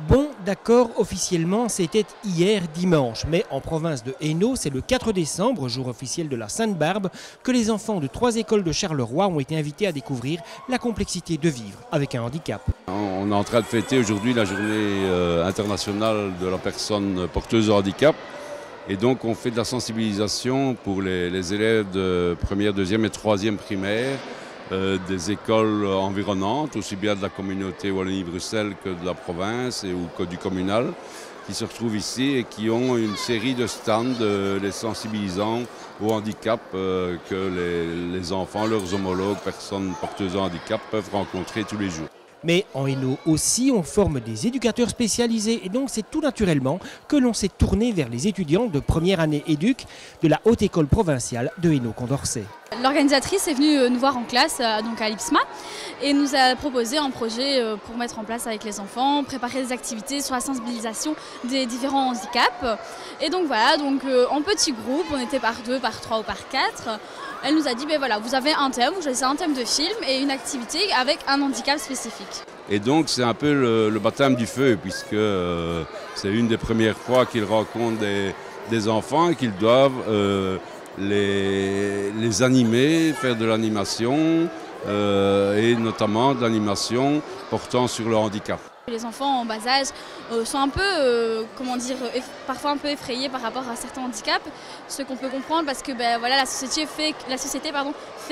Bon, d'accord, officiellement, c'était hier dimanche. Mais en province de Hainaut, c'est le 4 décembre, jour officiel de la Sainte-Barbe, que les enfants de 3 écoles de Charleroi ont été invités à découvrir la complexité de vivre avec un handicap. On est en train de fêter aujourd'hui la journée internationale de la personne porteuse de handicap. Et donc on fait de la sensibilisation pour les élèves de première, deuxième et troisième primaire, des écoles environnantes, aussi bien de la communauté Wallonie-Bruxelles que de la province ou que du communal, qui se retrouvent ici et qui ont une série de stands les sensibilisant au handicap que les enfants, leurs homologues, personnes porteuses de handicap peuvent rencontrer tous les jours. Mais en Hainaut aussi, on forme des éducateurs spécialisés et donc c'est tout naturellement que l'on s'est tourné vers les étudiants de première année éduc de la Haute École Provinciale de Hainaut-Condorcet. L'organisatrice est venue nous voir en classe, donc à l'IPSMA, et nous a proposé un projet pour mettre en place avec les enfants, préparer des activités sur la sensibilisation des différents handicaps. Et donc voilà, en petit groupe, on était par 2, par 3 ou par 4. Elle nous a dit, ben voilà, vous avez un thème, vous choisissez un thème de film et une activité avec un handicap spécifique. Et donc c'est un peu le baptême du feu, puisque c'est une des premières fois qu'ils rencontrent des enfants et qu'ils doivent les animer, faire de l'animation et notamment de l'animation portant sur le handicap. Les enfants en bas âge sont un peu, parfois un peu effrayés par rapport à certains handicaps, ce qu'on peut comprendre parce que voilà, la société fait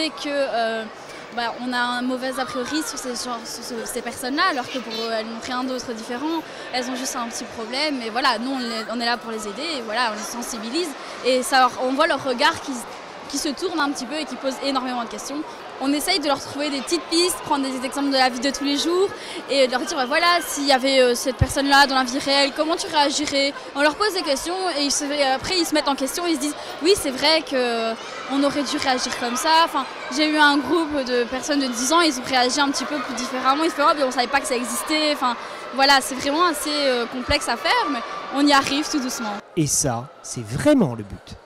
que on a un mauvais a priori sur ces personnes-là, alors que pour eux, elles n'ont rien d'autre différent, elles ont juste un petit problème. Et voilà, nous, on est là pour les aider, et voilà, on les sensibilise. Et on voit leur regard qui se tourne un petit peu et qui pose énormément de questions. On essaye de leur trouver des petites pistes, prendre des exemples de la vie de tous les jours et de leur dire voilà, s'il y avait cette personne-là dans la vie réelle, comment tu réagirais? On leur pose des questions et après ils se mettent en question, ils se disent oui, c'est vrai qu'on aurait dû réagir comme ça. Enfin, j'ai eu un groupe de personnes de 10 ans, ils ont réagi un petit peu plus différemment, ils se font oh, mais on ne savait pas que ça existait. Enfin, voilà, c'est vraiment assez complexe à faire, mais on y arrive tout doucement. Et ça, c'est vraiment le but.